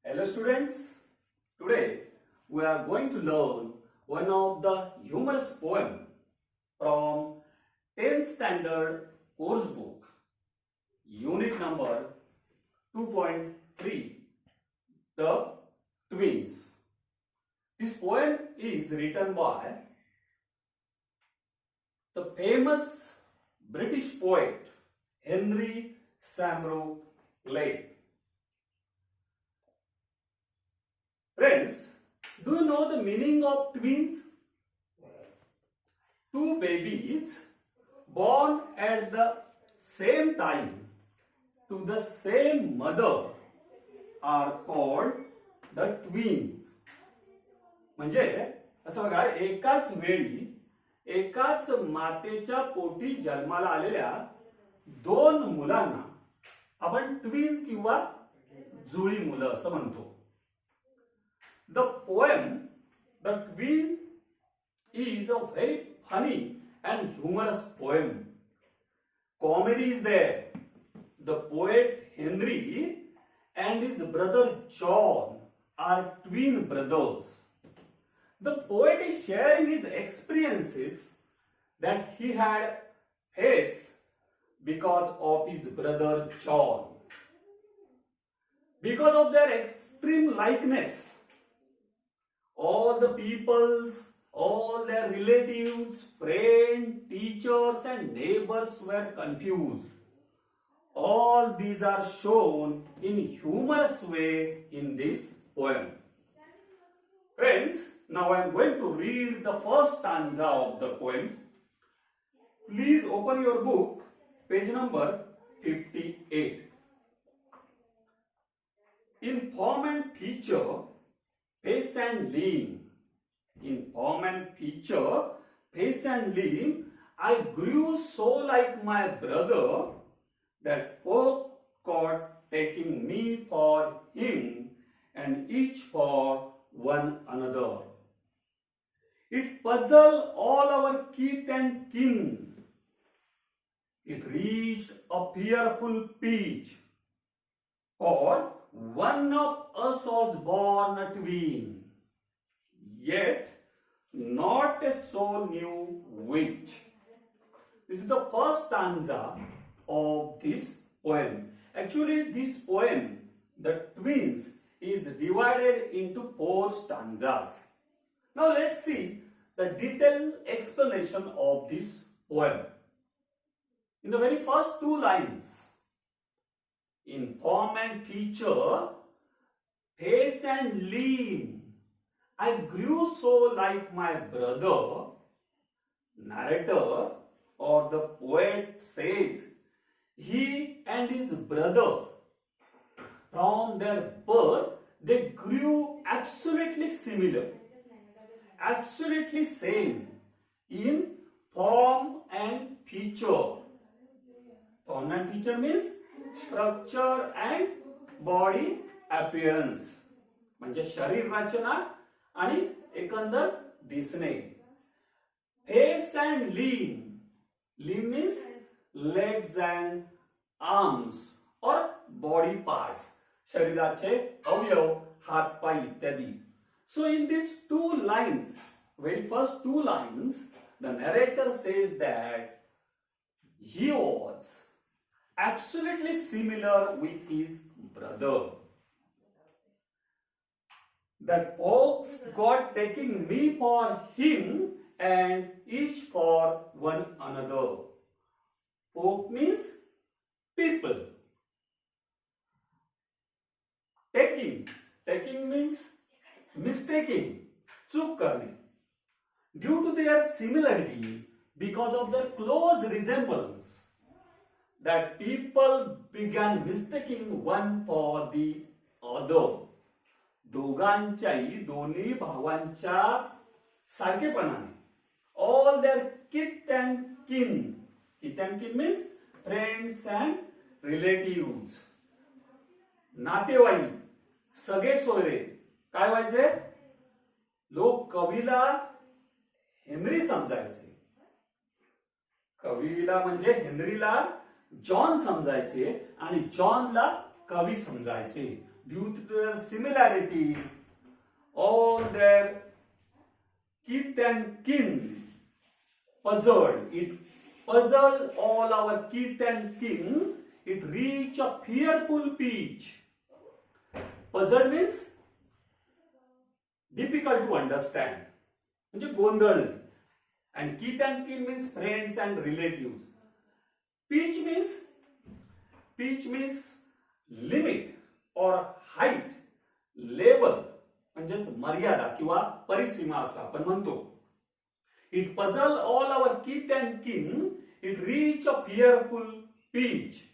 Hello students, today we are going to learn one of the humorous poem from 10th standard course book, unit number 2.3, The Twins. This poem is written by the famous British poet Henry Samuel Lake. Friends, do you know the meaning of twins? Two babies born at the same time to the same mother are called the twins. म्हणजे असं बघा, एकाच वेळी एकाच मातेच्या पोटी जन्माला आलेल्या दोन मुलांना आपण ट्विन्स किंवा जुळी मुलं असं म्हणतो. The poem, The Twins, is a very funny and humorous poem. Comedy is there. The poet Henry and his brother John are twin brothers. The poet is sharing his experiences that he had faced because of his brother John. Because of their extreme likeness, all the peoples, all their relatives, friends, teachers and neighbors were confused. All these are shown in humorous way in this poem. Friends, now I am going to read the first stanza of the poem. Please open your book, page number 58. In form and feature, face and limb. In form and feature, face and limb, I grew so like my brother that folk caught taking me for him and each for one another. It puzzled all our kith and kin. It reached a fearful pitch, for one of us was born a twin, yet not a soul knew which. This is the first stanza of this poem. Actually, this poem, The Twins, is divided into 4 stanzas. Now let's see the detailed explanation of this poem. In the very first 2 lines, in form and feature, face and limb, I grew so like my brother. Narrator or the poet says he and his brother, from their birth, they grew absolutely similar, absolutely same in form and feature. Form and feature means structure and body appearance, म्हणजे शरीर रचना आणि एकंदर दिसणे. Face and limb. Limb means legs and arms or body parts. शरीराचे अवयव, हात पाय इत्यादी. So in these 2 lines, very first 2 lines, the narrator says that he was absolutely similar with his brother. That folks got taking me for him and each for one another. Folk means people. Taking means mistaking, चूक करणे. Due to their similarity, because of their close resemblance, that people began mistaking one for the other. दोघांच्याही, दोन्ही भावांच्या सारखेपणाने, all their kith and kin. Kith and kin means friends and relatives. नातेवाईक, सगळे सोयरे काय व्हायचे? लोक कवीला हेनरी समजायचे. कवीला म्हणजे हेनरीला जॉन समजायचे आणि जॉनला कवी समजायचे. due to their similarity, all their kith and kin puzzled. It puzzled all our kith and kin. It reached a fearful pitch. Puzzled means difficult to understand. म्हणजे गोंधळ. And kith and kin means friends and relatives. Pitch means limit or height, level म्हणजेच मर्यादा किंवा परिसीमा असं आपण म्हणतो. It puzzled all our kith and kin. It reached a fearful pitch.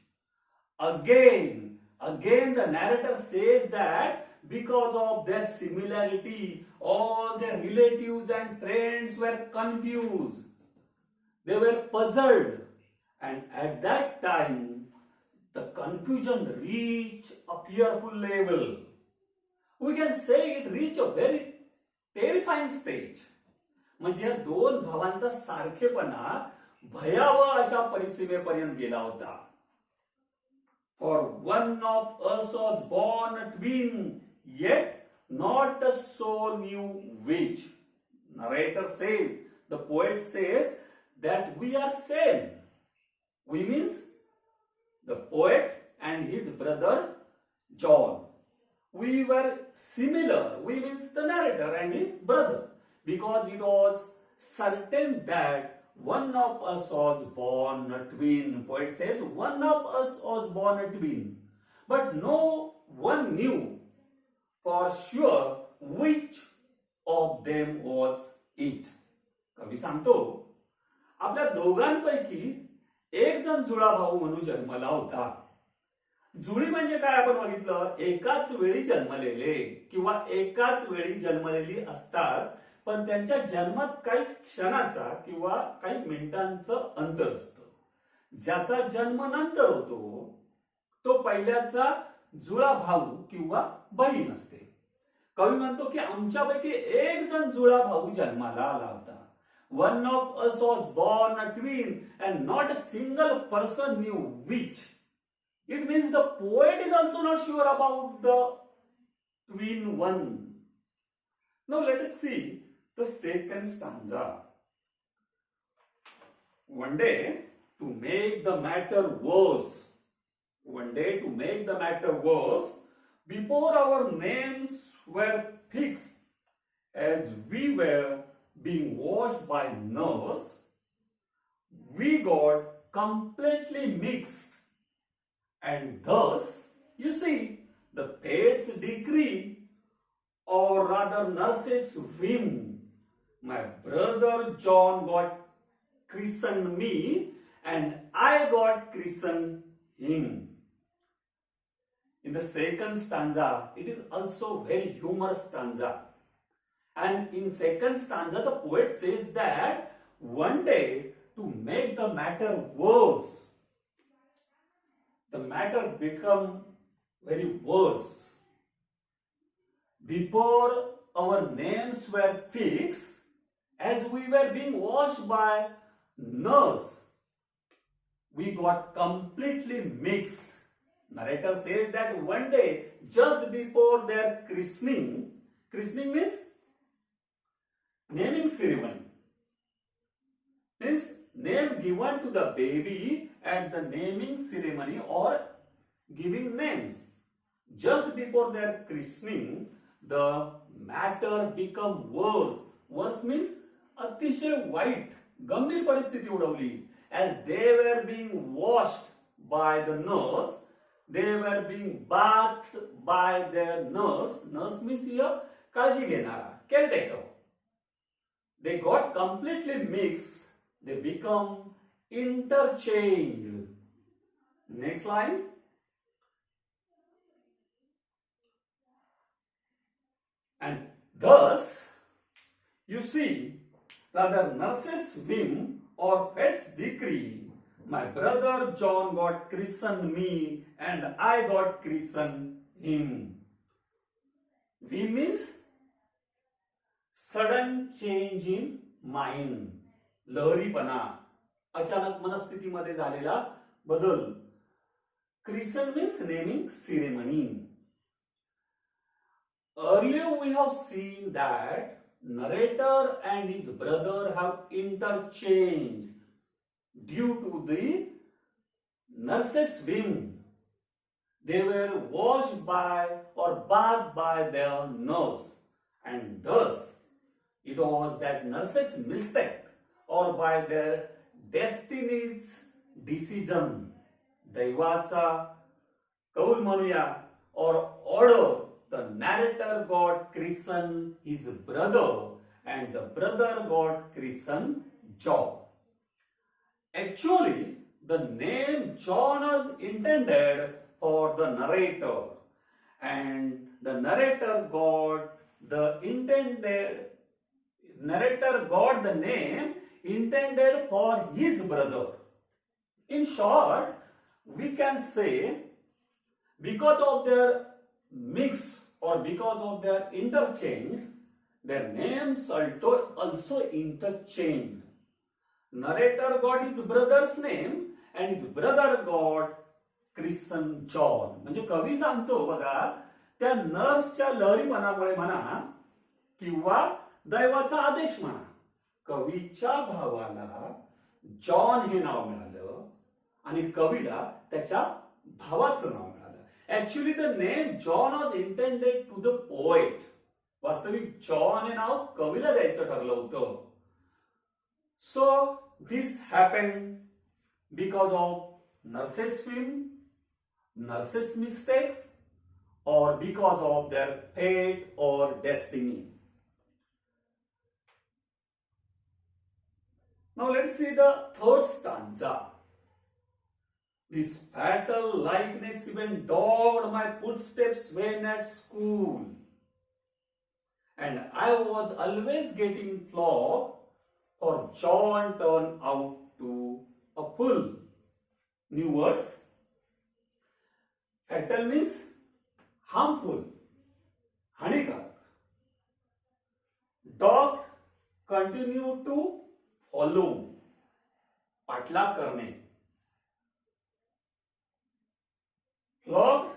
Again the narrator says that because of their similarity, all their relatives and friends were confused. They were puzzled. And at that time, the confusion reached a fearful level. We can say it reached a very terrifying stage. म्हणजे या दोन भावांचा सारखेपणा भयावह अशा परिसीमेपर्यंत गेला होता. For one of us was born a twin, yet not a soul knew which. Narrator says, the poet says that we are same. We means the poet and his brother John. We were similar. We means the narrator and his brother. Because it was certain that one of us was born a twin. Poet says one of us was born a twin. But no one knew for sure which of them was it. कवी सांगतो आपल्या दोघांपैकी एक जण जुळा भाऊ म्हणून जन्मला होता. जुळी म्हणजे काय आपण बघितलं, एकाच वेळी जन्मलेले किंवा एकाच वेळी जन्मलेली असतात, पण त्यांच्या जन्मात काही क्षणाचा किंवा काही मिनिटांचं अंतर असतं. ज्याचा जन्म नंतर होतो तो पहिल्याचा जुळा भाऊ किंवा बहीण असते. कवी म्हणतो की आमच्यापैकी एक जण जुळा भाऊ जन्माला आला होता. One of us was born a twin and not a single person knew which. It means the poet is also not sure about the twin one. Now let us see the second stanza. One day, to make the matter worse, before our names were fixed, as we were being washed by nurse, we got completely mixed. And thus, you see, the fates decree, or rather nurse's whim, my brother John got christened me and I got christened him. In the second stanza, it is also very humorous stanza. And in second stanza, the poet says that one day, to make the matter worse, the matter become very worse. Before our names were fixed, as we were being washed by nurse, we got completely mixed. Narrator says that one day, just before their christening means naming ceremony, means name given to the baby at the naming ceremony or giving names. Just before their christening, the matter become worse. Worse means अतिशय white, गंभीर परिस्थिती उडवली. As they were being washed by the nurse, they were being bathed by their nurse. Nurse means here काळजी घेणारा, caretaker. They got completely mixed. They become interchanged. Next line. And thus, you see, rather nurse's whim or fate's decree, my brother John got christened me and I got christened him. Whim means sudden change in mind. लहरीपणा, अचानक मनस्थितीमध्ये झालेला बदल. Christen means naming ceremony. Earlier we have seen that narrator and his brother have interchanged due to the nurse's whim. They were washed by or bathed by their nurse, and thus it was that nurse's mistake or by their destiny's decision, दैवाचा Kaul म्हणूया, or order, the narrator got christened his brother and the brother got christened John. Actually, the name John was intended for the narrator, and the narrator got the name intended for his brother. In short, we can say because of their mix or because of their interchange, their names also interchanged. Narrator got his brother's name and his brother got Christian John. म्हणजे कवी सांगतो बघा, त्या नर्सच्या लहरीपणामुळे म्हणा किंवा दैवाचा आदेश म्हणा, कवीच्या भावाला जॉन हे नाव मिळालं आणि कवीला त्याच्या भावाचं नाव मिळालं. Actually, the name John was intended to the poet. वास्तविक जॉन हे नाव कवीला द्यायचं ठरलं होतं. So this happened because of nurse's whim, nurse's mistakes, or because of their fate or destiny. Now let's see the third stanza. This fatal likeness even dogged my footsteps when at school, and I was always getting flogged, for John turned out to a fool. New words. Fatal means harmful, हानिकारक. Dogged, continue to follow, पाठलाग करणे. Flogged,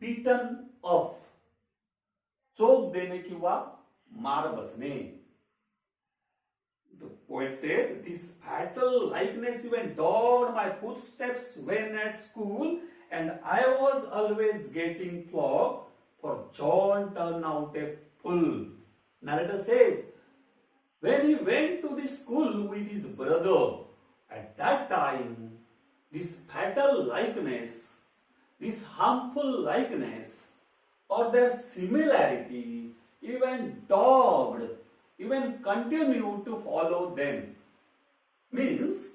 beaten off, chop देणे किंवा मार बसणे. The poet says, this fatal likeness even dogged my footsteps when at school, and I was always getting flogged, for John turned out a fool. Narrator says, when he went to the school with his brother, at that time, this fatal likeness, this harmful likeness, or their similarity, even dogged, even continued to follow them. Means,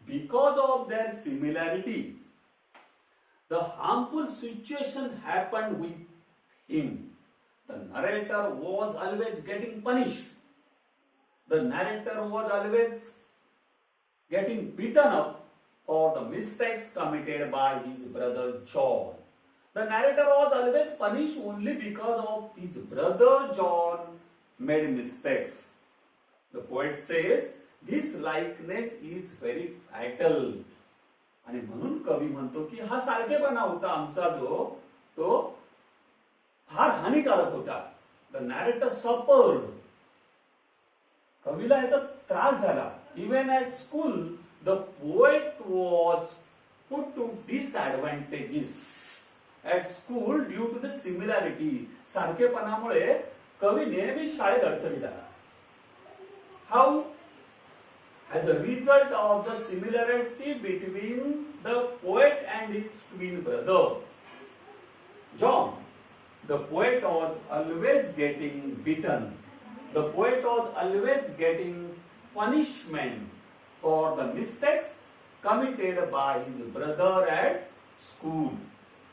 because of their similarity, the harmful situation happened with him. The narrator was always getting punished. The narrator was always getting beaten up for the mistakes committed by his brother John. The narrator was always punished only because of his brother John made mistakes. The poet says, this likeness is very fatal. आणि म्हणून कवी म्हणतो की हा सारखेपणा होता आमचा जो तो फार हानिकारक होता. The narrator suffered. कवीला याचा त्रास झाला. Even at school the poet was put to disadvantages at school due to the similarity. सारखेपणामुळे कवी नेहमी शाळेत अडचणीत आला. हाऊ? As a result of the similarity between the poet and his twin brother, John, the poet was always getting beaten. The poet was always getting punishment for the mistakes committed by his brother at school.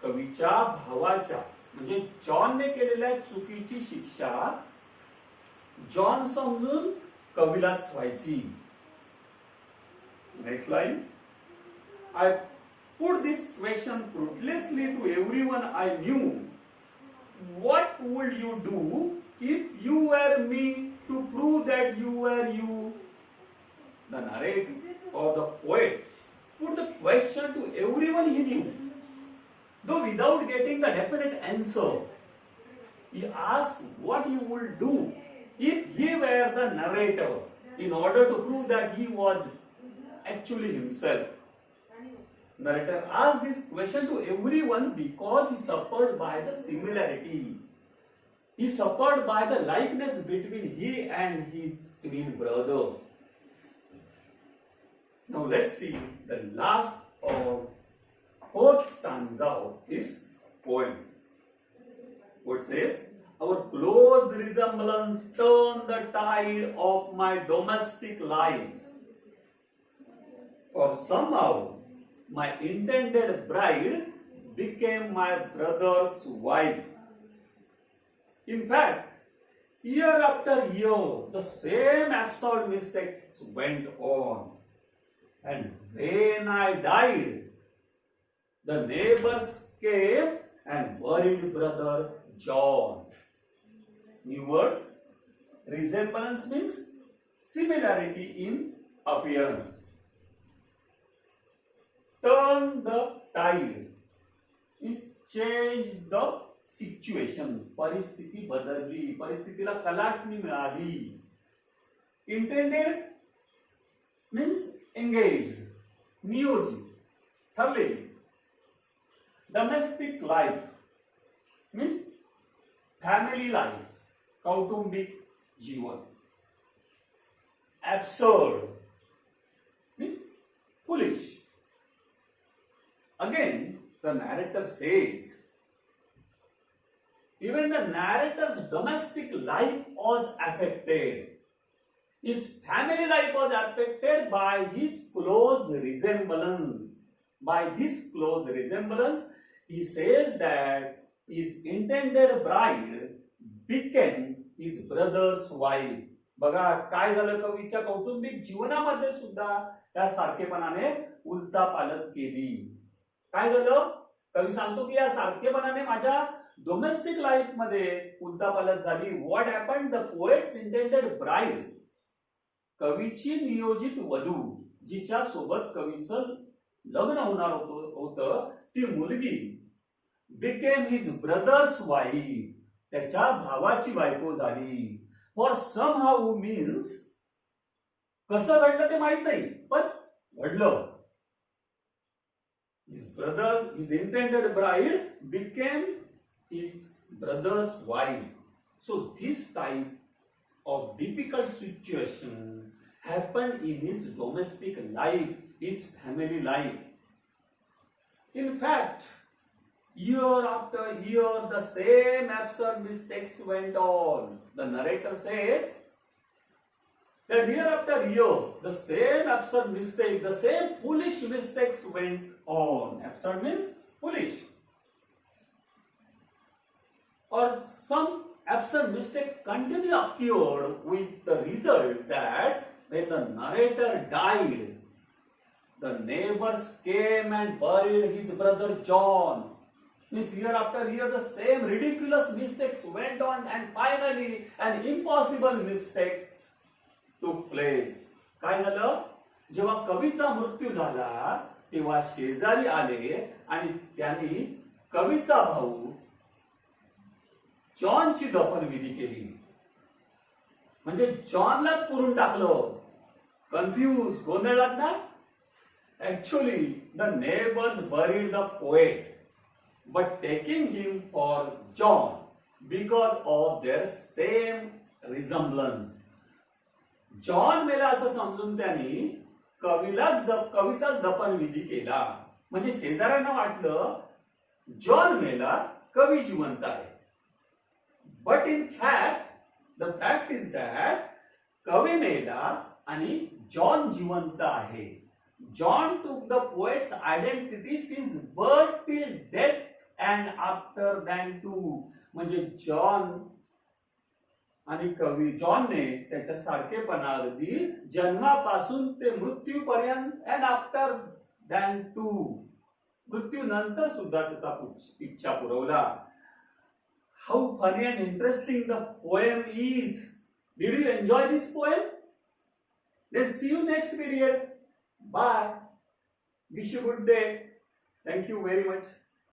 कवीच्या भावाच्या म्हणजे जॉनने केलेल्या चुकीची शिक्षा John समजून कवीलाच व्हायची. Next line. I put this question fruitlessly to everyone I knew. What would you do if you were me to prove that you were you? The narrator or the poet put the question to everyone he knew, though without getting the definite answer. he asked what he would do if he were the narrator in order to prove that he was actually himself. Narrator asked this question to everyone because he suffered by the similarity. He suffered by the likeness between he and his twin brother. Now let's see the last or fourth stanza of this poem. What says? Our close resemblance turned the tide of my domestic life. For somehow my intended bride became my brother's wife. In fact, year after year, the same absurd mistakes went on. And when I died, the neighbors came and buried brother John. New words, resemblance means similarity in appearance. Turn the tide means change the situation, परिस्थिती बदलली, परिस्थितीला कलाटणी मिळाली. Intended means engage, नियोजित, ठरलेली. Domestic life means family life, कौटुंबिक जीवन. Absurd means foolish. Again, the narrator says, even the narrator's domestic life was affected. His family life was affected by his close resemblance. By this close resemblance, he says that his intended bride became his brother's wife. बघा काय झालं, कवीच्या कौटुंबिक जीवनामध्ये सुद्धा त्या सारखेपणाने उलथापालथ केली. काय झालं, कवी सांगतो की या सारखेपणाने माझ्या डोमेस्टिक लाईफ मध्ये उलथापालथ झाली. What happened, the poet's intended bride, कवीची नियोजित वधू, जिच्या सोबत कवीचं लग्न होणार होतं, ती मुलगी बिकेम हिज ब्रदर्स वाईफ, त्याच्या भावाची बायको झाली. फॉर सम हाऊ मीन्स, कसं घडलं ते माहित नाही, पण घडलं. his intended bride became his brother's wife. So this type of difficult situation happened in his domestic life, his family life. In fact, year after year, the same absurd mistakes went on. The narrator says that year after year, the same absurd mistake, the same foolish mistakes went on. Absurd means foolish. Or some absurd mistake continue occurred with the result that when the narrator died, the neighbors came and buried his brother John. Means year after year the same ridiculous mistakes went on, and finally an impossible mistake took place. काय झालं, जेव्हा कवीचा मृत्यू झाला तेव्हा शेजारी आले आणि त्यांनी कवीचा भाऊ जॉनची दफनविधी केली. म्हणजे जॉनलाच पुरून टाकलं. कन्फ्यूज, गोंधळात ना. Actually the neighbours buried the poet but taking him for John because of their same resemblance. John मेला असं समजून त्यांनी कवीचाच दफनविधी केला. म्हणजे शेजाऱ्यांना वाटलं जॉन मेला, कवी जिवंत आहे. But in fact the fact is that कवी मेला आणि जॉन जिवंत आहे. John took the poet's identity since birth till death and after that too. म्हणजे जॉन आणि कवी जॉनने त्याच्या सारखेपणा अगदी जन्मापासून ते मृत्यूपर्यंत अँड आफ्टर दॅन टू, मृत्यू नंतर सुद्धा त्याचा इच्छा पुरवला. How funny and interesting the poem is. Did you enjoy this poem? Then see you next period. Bye. Wish you good day. Thank you very much.